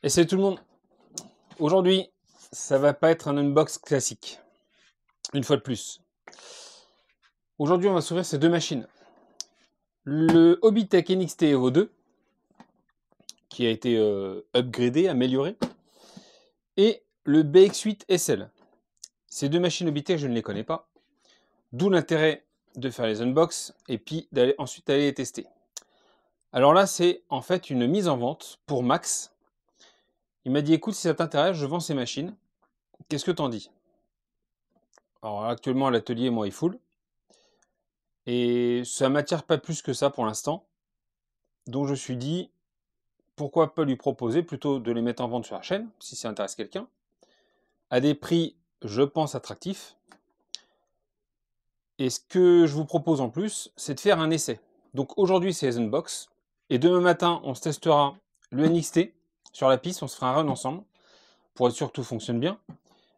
Et salut tout le monde. Aujourd'hui, ça va pas être un unbox classique. Une fois de plus. Aujourd'hui, on va s'ouvrir ces deux machines. Le Hobbytech NXT Evo 2, qui a été upgradé, amélioré. Et le BX8 SL. Ces deux machines Hobbytech, je ne les connais pas. D'où l'intérêt de faire les unbox et puis ensuite aller les tester. Alors là, c'est en fait une mise en vente pour Max. Il m'a dit, écoute, si ça t'intéresse, je vends ces machines. Qu'est-ce que t'en dis? Alors actuellement, l'atelier, moi, est full. Et ça m'attire pas plus que ça pour l'instant. Donc je me suis dit, pourquoi pas lui proposer plutôt de les mettre en vente sur la chaîne, si ça intéresse quelqu'un, à des prix, je pense, attractifs. Et ce que je vous propose en plus, c'est de faire un essai. Donc aujourd'hui, c'est les unbox. Et demain matin, on se testera le NXT sur la piste, on se fera un run ensemble, pour être sûr que tout fonctionne bien.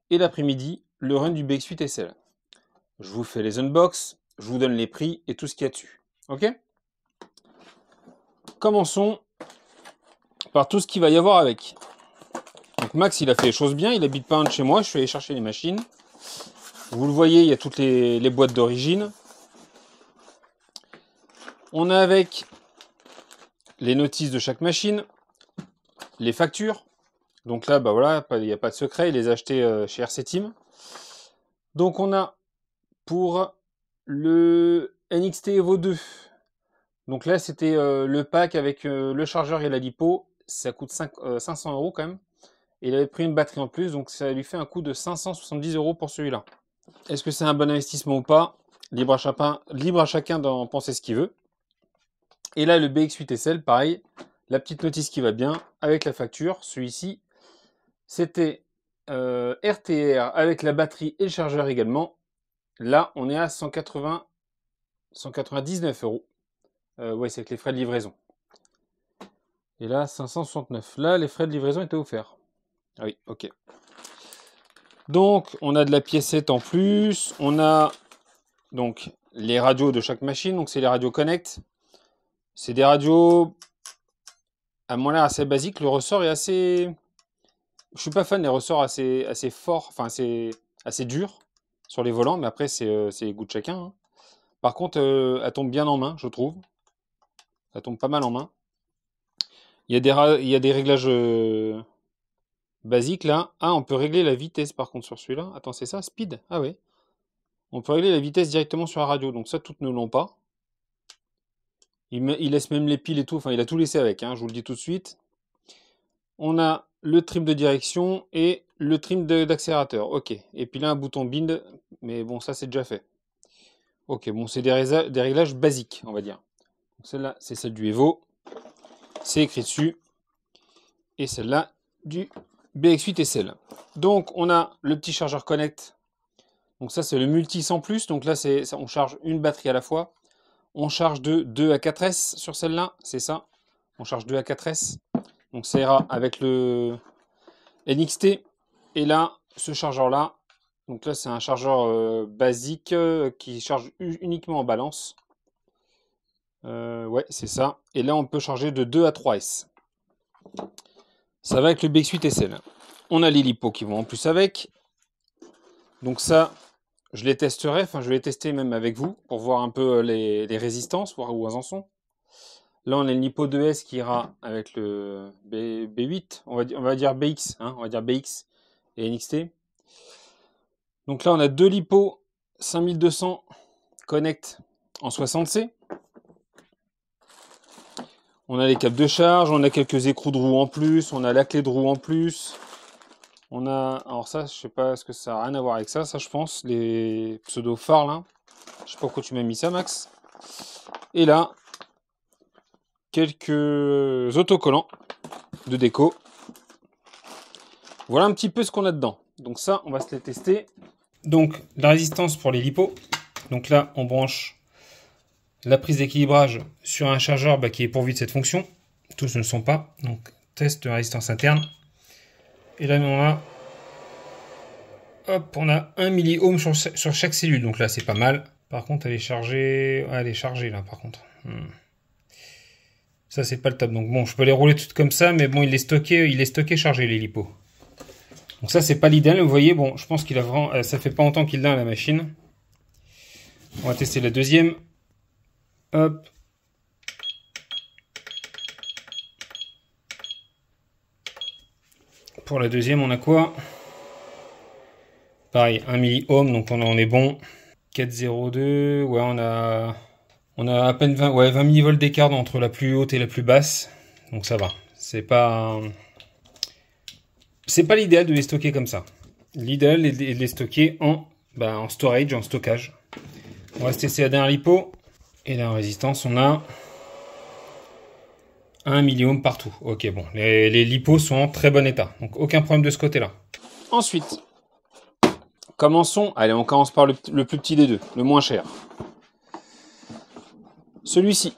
Et l'après-midi, le run du BX8 SL. Je vous fais les unbox, je vous donne les prix et tout ce qu'il y a dessus. Ok? Commençons par tout ce qu'il va y avoir avec. Donc Max, il a fait les choses bien, il habite pas loin de chez moi, je suis allé chercher les machines. Vous le voyez, il y a toutes les boîtes d'origine. On a avec les notices de chaque machine, les factures. Donc là, bah voilà, il n'y a pas de secret, il les a achetés chez RC Team. Donc on a pour le NXT Evo 2. Donc là, c'était le pack avec le chargeur et la lipo. Ça coûte 500 € quand même. Et il avait pris une batterie en plus, donc ça lui fait un coût de 570 € pour celui-là. Est-ce que c'est un bon investissement ou pas? Libre à chacun d'en penser ce qu'il veut. Et là, le BX8 SL, pareil, la petite notice qui va bien avec la facture. Celui-ci, c'était RTR avec la batterie et le chargeur également. Là, on est à 199 €. Ouais, c'est avec les frais de livraison. Et là, 569. Là, les frais de livraison étaient offerts. Ah oui, ok. Donc, on a de la piécette en plus. On a donc les radios de chaque machine. Donc, c'est les radios Connect. C'est des radios à mon l'air assez basiques. Le ressort est assez... Je suis pas fan des ressorts assez forts, enfin assez durs sur les volants. Mais après, c'est les goûts de chacun, hein. Par contre, elle tombe bien en main, je trouve. Elle tombe pas mal en main. Il y a des réglages basiques là. Ah, on peut régler la vitesse par contre sur celui-là. Attends, c'est ça, speed? Ah ouais. On peut régler la vitesse directement sur la radio. Donc ça, toutes ne l'ont pas. Il laisse même les piles et tout. Enfin, il a tout laissé avec, hein, je vous le dis tout de suite. On a le trim de direction et le trim d'accélérateur. Ok. Et puis là, un bouton bind. Mais bon, ça, c'est déjà fait. Ok, bon, c'est des réglages basiques, on va dire. Celle-là, c'est celle du Evo. C'est écrit dessus. Et celle-là, du BX8 SL. Donc, on a le petit chargeur Connect. Donc ça, c'est le multi sans plus. Donc là, on charge une batterie à la fois. On charge de 2 à 4S sur celle-là, c'est ça. On charge 2 à 4S. Donc ça ira avec le NXT. Et là, ce chargeur-là, donc là, c'est un chargeur basique qui charge uniquement en balance. Ouais, c'est ça. Et là, on peut charger de 2 à 3S. Ça va avec le BX8 SL. On a les lipos qui vont en plus avec. Donc ça, je les testerai. Enfin, je vais les tester même avec vous pour voir un peu les résistances, voir où elles en sont. Là, on a le lipo 2S qui ira avec le B8. On va dire BX. Hein, on va dire BX et NXT. Donc là, on a deux lipos 5200 Connect en 60C. On a les câbles de charge, on a quelques écrous de roue en plus, on a la clé de roue en plus. On a, alors ça, je sais pas, est-ce que ça a rien à voir avec ça, je pense, les pseudo phares là. Je sais pas pourquoi tu m'as mis ça, Max. Et là, quelques autocollants de déco. Voilà un petit peu ce qu'on a dedans. Donc ça, on va se les tester. Donc, la résistance pour les lipos. Donc là, on branche la prise d'équilibrage sur un chargeur qui est pourvu de cette fonction. Tous ne le sont pas. Donc, test de résistance interne. Et là, on a 1 milliohm sur chaque cellule. Donc là, c'est pas mal. Par contre, elle est chargée. Ah, elle est chargée là, par contre. Ça, c'est pas le top. Donc bon, je peux les rouler toutes comme ça, mais bon, il est stocké chargé, les lipos. Donc ça, c'est pas l'idéal. Vous voyez, bon, je pense qu'il a vraiment... ça fait pas longtemps qu'il l'a, la machine. On va tester la deuxième. Hop. Pour la deuxième, on a quoi? Pareil, 1 milliohm, donc on est bon. 402, ouais, on a à peine 20, ouais, 20 millivolts d'écart entre la plus haute et la plus basse. Donc ça va. C'est pas l'idéal de les stocker comme ça. L'idéal est de les stocker en storage, en stockage. On va se tester la dernière lipo. Et la résistance, on a 1 milliohm partout. Ok, bon, les lipos sont en très bon état. Donc aucun problème de ce côté-là. Ensuite, commençons. Allez, on commence par le plus petit des deux, le moins cher. Celui-ci,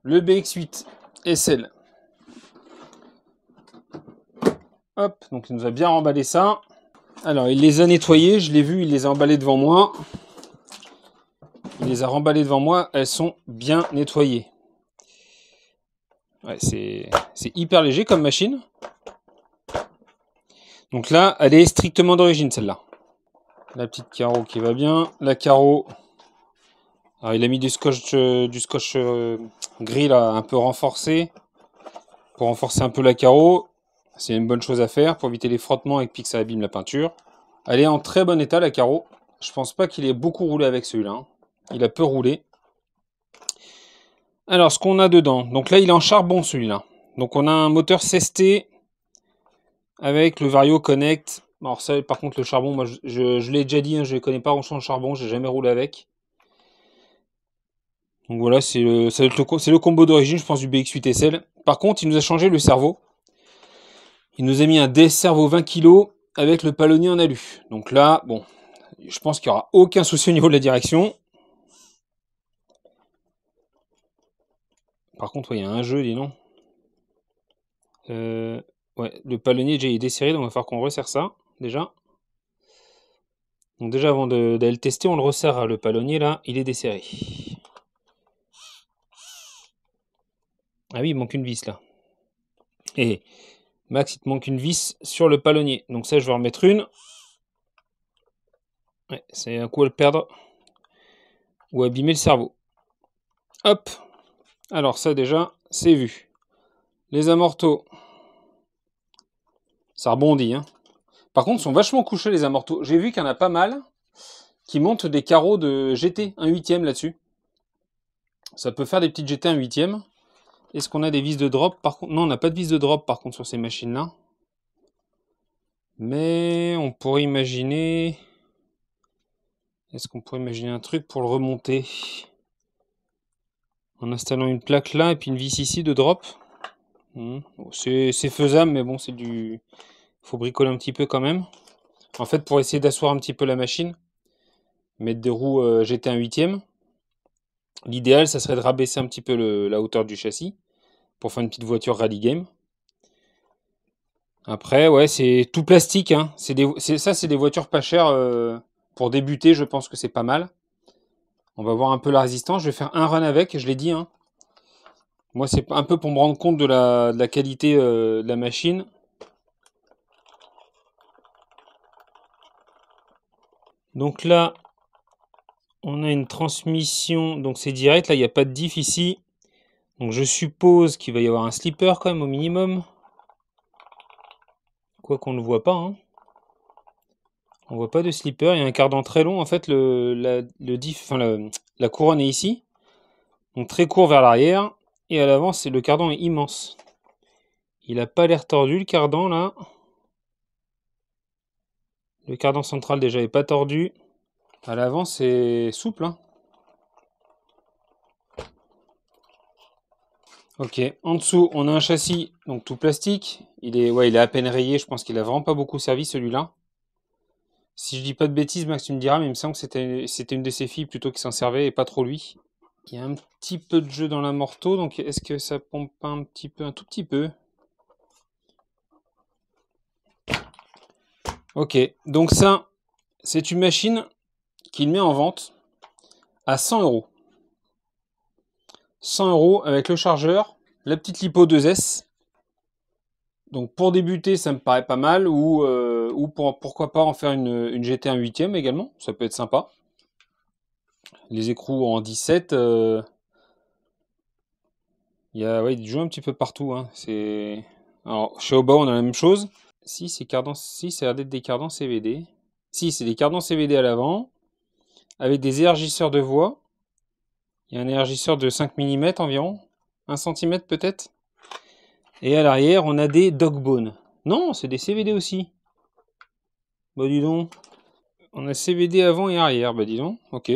le BX8 SL. Hop, donc il nous a bien remballé ça. Alors, il les a nettoyés, je l'ai vu, il les a emballés devant moi. Il les a remballées devant moi, elles sont bien nettoyées. Ouais, c'est hyper léger comme machine. Donc là, elle est strictement d'origine, celle-là. La petite carreau qui va bien. La carreau... Alors, il a mis du scotch gris, là, un peu renforcé. Pour renforcer un peu la carreau. C'est une bonne chose à faire pour éviter les frottements et puis que ça abîme la peinture. Elle est en très bon état, la carreau. Je pense pas qu'il ait beaucoup roulé avec celui-là. Hein. Il a peu roulé. Alors, ce qu'on a dedans. Donc là, il est en charbon, celui-là. Donc, on a un moteur CST avec le Vario Connect. Alors ça, par contre, le charbon, moi, je l'ai déjà dit, hein, je ne connais pas en charbon, j'ai jamais roulé avec. Donc voilà, c'est le combo d'origine, je pense, du BX8 SL. Par contre, il nous a changé le cerveau. Il nous a mis un DS Servo 20 kg avec le palonnier en alu. Donc là, bon, je pense qu'il n'y aura aucun souci au niveau de la direction. Par contre, il y a un jeu, dis non. Ouais, le palonnier déjà est desserré, donc il va falloir qu'on resserre ça, déjà. Donc déjà, avant d'aller le tester, on le resserre, le palonnier, là, il est desserré. Ah oui, il manque une vis, là. Et Max, il te manque une vis sur le palonnier. Donc ça, je vais en remettre une. Ouais, c'est un coup à le perdre. Ou abîmer le cerveau. Hop. Alors ça, déjà, c'est vu. Les amortos. Ça rebondit, hein. Par contre, ils sont vachement couchés, les amortos. J'ai vu qu'il y en a pas mal qui montent des carreaux de GT, 1/8 là-dessus. Ça peut faire des petites GT 1/8. Est-ce qu'on a des vis de drop par contre? Non, on n'a pas de vis de drop par contre sur ces machines-là. Mais on pourrait imaginer... Est-ce qu'on pourrait imaginer un truc pour le remonter? En installant une plaque là et puis une vis ici de drop. C'est faisable, mais bon, c'est du... Faut bricoler un petit peu quand même. En fait, pour essayer d'asseoir un petit peu la machine, mettre des roues GT 1/8. L'idéal, ça serait de rabaisser un petit peu la hauteur du châssis pour faire une petite voiture rally game. Après, ouais, c'est tout plastique. Hein. C'est des voitures pas chères. Pour débuter, je pense que c'est pas mal. On va voir un peu la résistance. Je vais faire un run avec, je l'ai dit. Hein. Moi, c'est un peu pour me rendre compte de la qualité de la machine. Donc là, on a une transmission. Donc c'est direct. Là, il n'y a pas de diff ici. Donc je suppose qu'il va y avoir un slipper quand même au minimum. Quoi qu'on ne voit pas. Hein. On voit pas de slipper. Il y a un cardan très long. En fait, la couronne est ici. Donc très court vers l'arrière. Et à l'avant, le cardan est immense. Il n'a pas l'air tordu, le cardan, là. Le cardan central, déjà, n'est pas tordu. À l'avant, c'est souple. Hein. Ok. En dessous, on a un châssis, donc tout plastique. Il est à peine rayé. Je pense qu'il a vraiment pas beaucoup servi, celui-là. Si je dis pas de bêtises, Max, tu me diras, mais il me semble que c'était une de ses filles plutôt qui s'en servait et pas trop lui. Il y a un petit peu de jeu dans l'amorto, donc est-ce que ça pompe pas un tout petit peu? Ok, donc ça, c'est une machine qu'il met en vente à 100 €. 100 € avec le chargeur, la petite lipo 2S. Donc pour débuter, ça me paraît pas mal, ou pourquoi pas en faire une GT1 8e également, ça peut être sympa. Les écrous en 17, il joue un petit peu partout. Hein. Alors, chez Oba, on a la même chose. Si, c'est ça a l'air d'être des cardans CVD. Si, c'est des cardans CVD à l'avant, avec des élargisseurs de voix. Il y a un élargisseur de 5 mm environ, 1 cm peut-être. Et à l'arrière, on a des Dogbones. Non, c'est des CVD aussi. Bah dis donc. On a CVD avant et arrière, bah dis donc. Ok.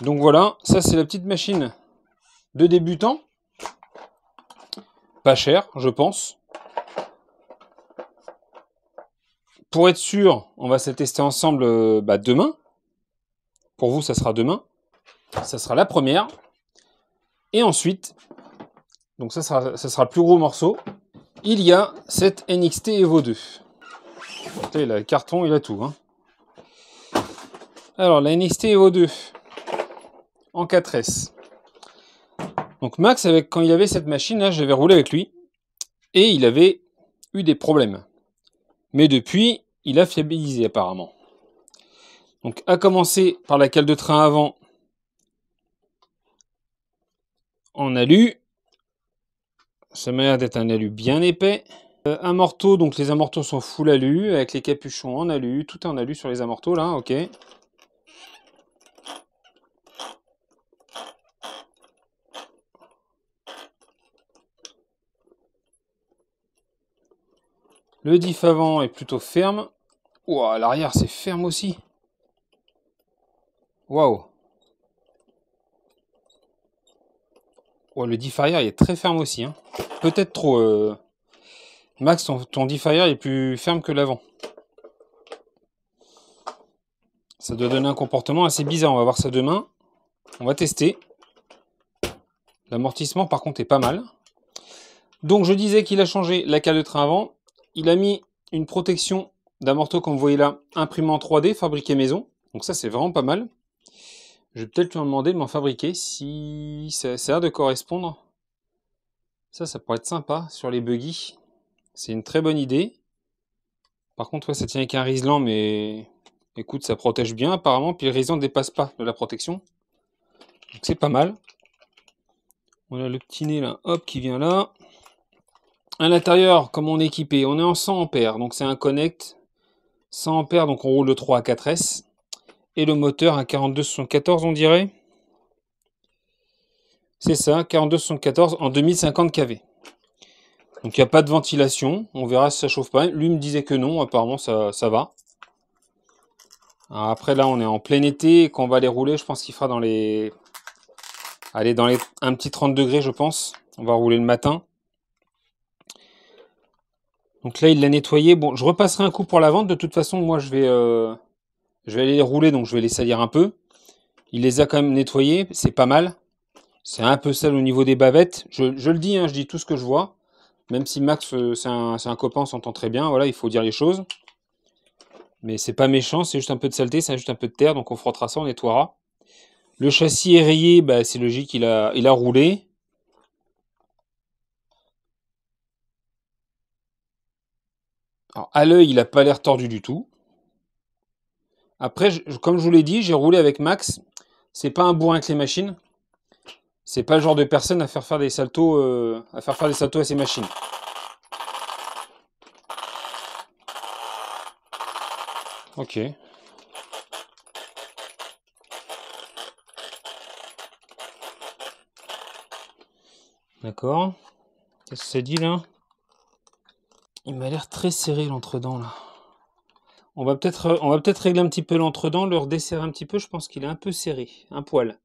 Donc voilà, ça c'est la petite machine de débutant. Pas cher, je pense. Pour être sûr, on va se tester ensemble demain. Pour vous, ça sera demain. Ça sera la première. Et ensuite, donc ça sera le plus gros morceau. Il y a cette NXT Evo 2. Il a le carton, il a tout. Hein. Alors, la NXT Evo 2 en 4S. Donc Max, quand il avait cette machine, là, j'avais roulé avec lui. Et il avait eu des problèmes. Mais depuis, il a fiabilisé apparemment. Donc, à commencer par la cale de train avant en alu. Ça m'a l'air d'être un alu bien épais. Amorto, donc les amortos sont full alu, avec les capuchons en alu. Tout est en alu sur les amortos là, ok. Le diff avant est plutôt ferme. Ouah, l'arrière c'est ferme aussi. Waouh. Ouais, le diff arrière il est très ferme aussi. Hein. Peut-être trop. Max, ton diff arrière est plus ferme que l'avant. Ça doit donner un comportement assez bizarre. On va voir ça demain. On va tester. L'amortissement par contre est pas mal. Donc je disais qu'il a changé la cale de train avant. Il a mis une protection d'amorto comme vous voyez là, imprimé en 3D, fabriqué maison. Donc ça c'est vraiment pas mal. Je vais peut-être lui en demander de m'en fabriquer si ça a l'air de correspondre. Ça pourrait être sympa sur les buggy. C'est une très bonne idée. Par contre, ouais, ça tient avec un Rislan, mais écoute, ça protège bien apparemment. Puis le Rislan ne dépasse pas de la protection. Donc c'est pas mal. On a le petit nez là, hop, qui vient là. À l'intérieur, comme on est équipé, on est en 100 ampères. Donc c'est un connect 100 ampères, donc on roule de 3 à 4S. Et le moteur à 4274, on dirait. C'est ça, 4274 en 2050 kV. Donc il n'y a pas de ventilation. On verra si ça chauffe pas. Lui me disait que non, apparemment ça va. Alors après là, on est en plein été. Quand on va les rouler, je pense qu'il fera dans les... Allez, dans les un petit 30 degrés, je pense. On va rouler le matin. Donc là, il l'a nettoyé. Bon, je repasserai un coup pour la vente. De toute façon, moi, je vais aller les rouler, donc je vais les salir un peu. Il les a quand même nettoyés, c'est pas mal. C'est un peu sale au niveau des bavettes. Je le dis, hein, je dis tout ce que je vois. Même si Max, c'est un copain, on s'entend très bien. Voilà, il faut dire les choses. Mais c'est pas méchant, c'est juste un peu de saleté, c'est juste un peu de terre. Donc on frottera ça, on nettoiera. Le châssis est rayé, bah, c'est logique, il a roulé. Alors, à l'œil, il n'a pas l'air tordu du tout. Après, comme je vous l'ai dit, j'ai roulé avec Max. C'est pas un bourrin avec les machines. C'est pas le genre de personne à faire des saltos, à ses machines. Ok. D'accord. Qu'est-ce que ça dit là? Il m'a l'air très serré l'entredent là. On va peut-être régler un petit peu l'entredent, le redesserrer un petit peu. Je pense qu'il est un peu serré, un poil.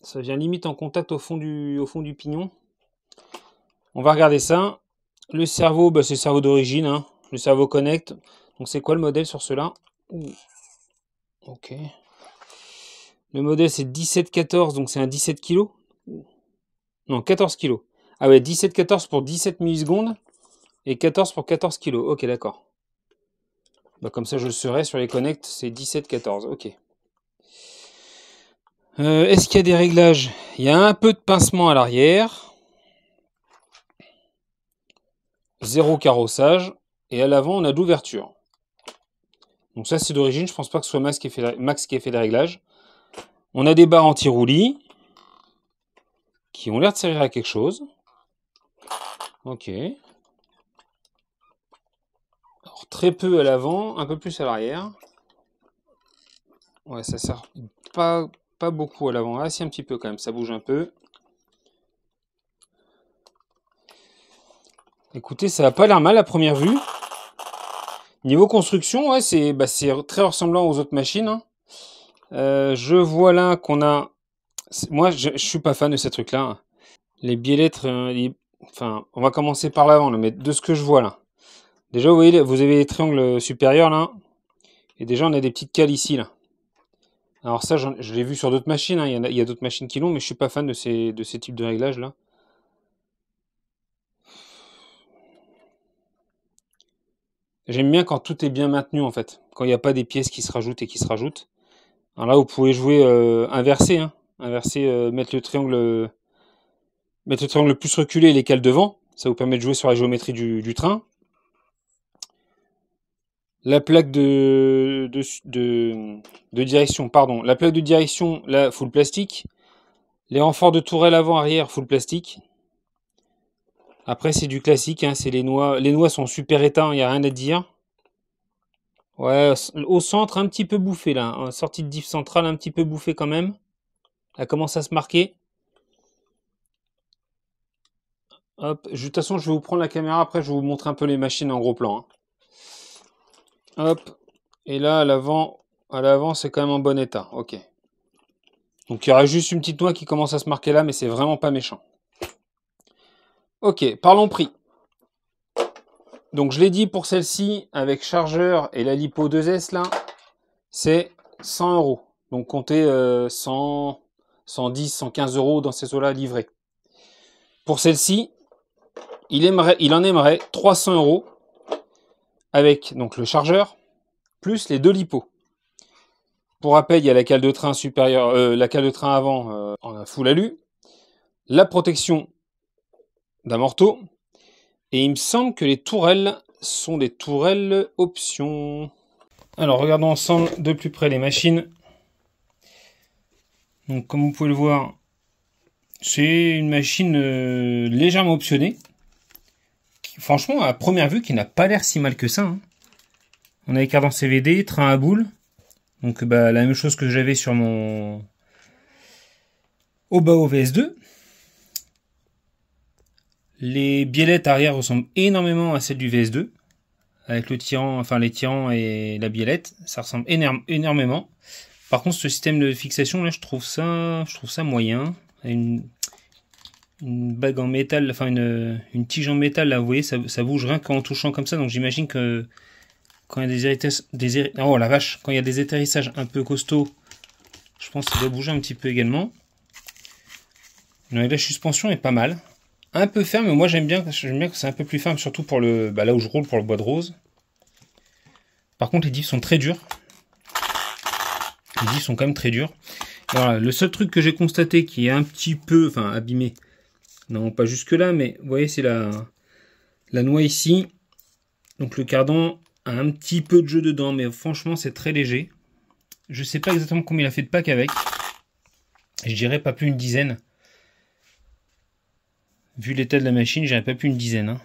Ça vient limite en contact au fond du pignon. On va regarder ça. Le cerveau, bah, c'est le cerveau d'origine. Hein. Le cerveau connect. Donc c'est quoi le modèle sur cela? Ok. Le modèle c'est 1714, donc c'est un 17 kg. Non, 14 kg. Ah ouais, 17-14 pour 17 millisecondes. Et 14 pour 14 kg. Ok, d'accord. Bah, comme ça je le saurai sur les connects, c'est 17-14. Ok. Est-ce qu'il y a des réglages? Il y a un peu de pincement à l'arrière. 0 carrossage. Et à l'avant, on a d'ouverture. Donc ça, c'est d'origine. Je pense pas que ce soit Max qui ait fait les réglages. On a des barres anti-roulis qui ont l'air de servir à quelque chose. Ok. Alors, très peu à l'avant, un peu plus à l'arrière. Ouais, ça sert pas beaucoup à l'avant. Ah si, un petit peu quand même, ça bouge un peu. Écoutez, ça n'a pas l'air mal à première vue. Niveau construction, ouais, c'est très ressemblant aux autres machines, hein. Je vois là qu'on a... Moi, je suis pas fan de ces trucs-là, hein. Les biellettes, enfin, on va commencer par l'avant, mais de ce que je vois là. Déjà, vous voyez, vous avez les triangles supérieurs là. Et déjà, on a des petites cales ici, là. Alors ça, je l'ai vu sur d'autres machines, hein. Il y a d'autres machines qui l'ont, mais je suis pas fan de ces types de réglages là. J'aime bien quand tout est bien maintenu en fait. Quand il n'y a pas des pièces qui se rajoutent et qui se rajoutent. Alors là, vous pouvez jouer inversé, hein. Inversé, mettre le triangle le plus reculé et les cales devant. Ça vous permet de jouer sur la géométrie du train. La plaque de direction, pardon. La plaque de direction, là, full plastique. Les renforts de tourelle avant-arrière, full plastique. Après, c'est du classique, hein, c'est les noix. Les noix sont super éteints, il n'y a rien à dire. Ouais, au centre, un petit peu bouffé là. Hein. Sortie de diff centrale, un petit peu bouffé quand même. Elle commence à se marquer. Hop, de toute façon, je vais vous prendre la caméra. Après, je vais vous montrer un peu les machines en gros plan. Hein. Hop. Et là, à l'avant, c'est quand même en bon état. Ok. Donc, il y aura juste une petite noix qui commence à se marquer là, mais c'est vraiment pas méchant. Ok, parlons prix. Donc, je l'ai dit pour celle-ci, avec chargeur et la Lipo 2S là, c'est 100 €. Donc, comptez 100, 110, 115 € dans ces eaux-là livrés. Pour celle-ci, il en aimerait 300 € avec donc le chargeur plus les deux lipos. Pour rappel, il y a la cale de train supérieure, la cale de train avant en full alu, la protection d'un morteau, et il me semble que les tourelles sont des tourelles option. Alors regardons ensemble de plus près les machines. Donc comme vous pouvez le voir, c'est une machine légèrement optionnée. Franchement, à première vue, qui n'a pas l'air si mal que ça. Hein. On a les cartes en CVD, train à boule. Donc la même chose que j'avais sur mon Obao VS2. Les biellettes arrière ressemblent énormément à celles du VS2. Avec le tirant, enfin les tirants et la biellette. Ça ressemble énormément. Par contre, ce système de fixation, là, je trouve ça moyen. Une bague en métal, enfin une tige en métal, là, vous voyez, ça bouge rien qu'en touchant comme ça. Donc j'imagine que quand il y a oh la vache, quand il y a des atterrissages un peu costauds, je pense que ça doit bouger un petit peu également. La suspension est pas mal. Un peu ferme, mais moi j'aime bien que c'est un peu plus ferme, surtout pour là où je roule pour le bois de rose. Par contre, les diffs sont très durs. Les diffs sont quand même très durs. Voilà, le seul truc que j'ai constaté qui est un petit peu, enfin abîmé, non pas jusque là, mais vous voyez c'est la noix ici. Donc le cardan a un petit peu de jeu dedans, mais franchement c'est très léger. Je sais pas exactement combien il a fait de pack avec. Je dirais pas plus une dizaine. Vu l'état de la machine, je dirais pas plus une dizaine. Hein.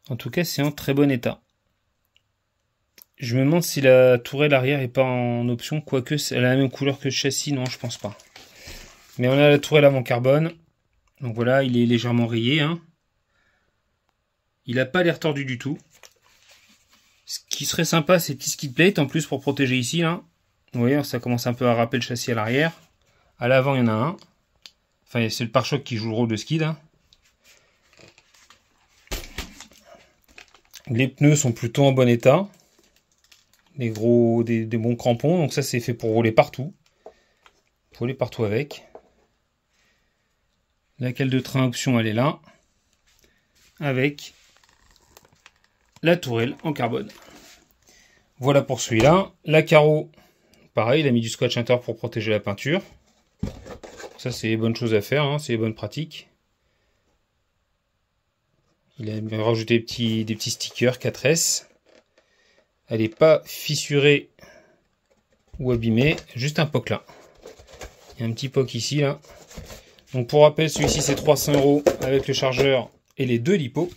En tout cas, c'est en très bon état. Je me demande si la tourelle arrière est pas en option, quoique elle a la même couleur que le châssis, non, je pense pas. Mais on a la tourelle avant carbone. Donc voilà, il est légèrement rayé. Hein. Il n'a pas l'air tordu du tout. Ce qui serait sympa, c'est petit skid plate en plus pour protéger ici. Là. Vous voyez, ça commence un peu à râper le châssis à l'arrière. À l'avant, il y en a un. Enfin, c'est le pare-choc qui joue le rôle de skid. Hein. Les pneus sont plutôt en bon état. Des bons crampons. Donc ça, c'est fait pour rouler partout. Pour rouler partout avec. La cale de train option, elle est là. Avec la tourelle en carbone. Voilà pour celui-là. La carreau, pareil, il a mis du scotch inter pour protéger la peinture. Ça, c'est les bonnes choses à faire, hein, c'est les bonnes pratiques. Il a rajouté des petits stickers 4S. Elle n'est pas fissurée ou abîmée, juste un poc là. Il y a un petit poc ici, là. Donc pour rappel, celui-ci c'est 300 € avec le chargeur et les deux lipos.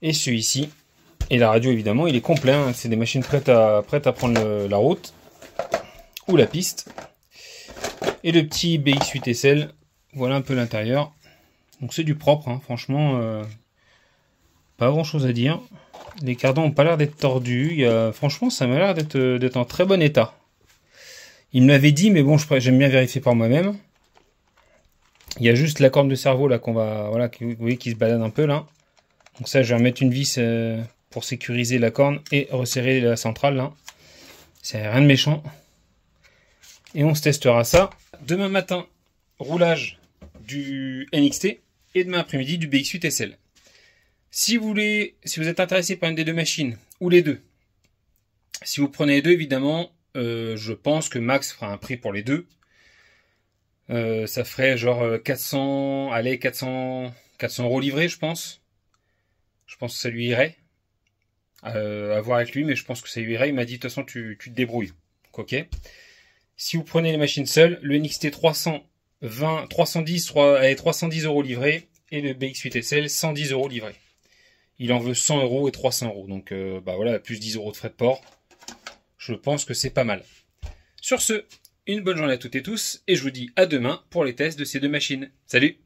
Et celui-ci, et la radio évidemment, il est complet, hein. C'est des machines prêtes à prendre la route ou la piste. Et le petit BX8 SL, voilà un peu l'intérieur. Donc c'est du propre, hein. Franchement, pas grand chose à dire. Les cardans n'ont pas l'air d'être tordus. Franchement, ça m'a l'air d'être en très bon état. Il me l'avait dit, mais bon, j'aime bien vérifier par moi-même. Il y a juste la corne de cerveau là qu'on va, voilà, vous voyez, qui se balade un peu là. Donc ça, je vais remettre une vis pour sécuriser la corne et resserrer la centrale là. C'est rien de méchant. Et on se testera ça demain matin. Roulage du NXT et demain après-midi du BX8 SL. Si vous êtes intéressé par une des deux machines ou les deux, si vous prenez les deux, évidemment, je pense que Max fera un prix pour les deux. Ça ferait genre 400 € livrés, je pense. Je pense que ça lui irait. À voir avec lui, mais je pense que ça lui irait. Il m'a dit, de toute façon, tu te débrouilles. Donc, ok. Si vous prenez les machines seules, le NXT 310 € livrés et le BX8 SL 110 € livrés. Il en veut 100 € et 300 €. Donc, bah voilà, plus 10 € de frais de port. Je pense que c'est pas mal. Sur ce, une bonne journée à toutes et tous, et je vous dis à demain pour les tests de ces deux machines. Salut!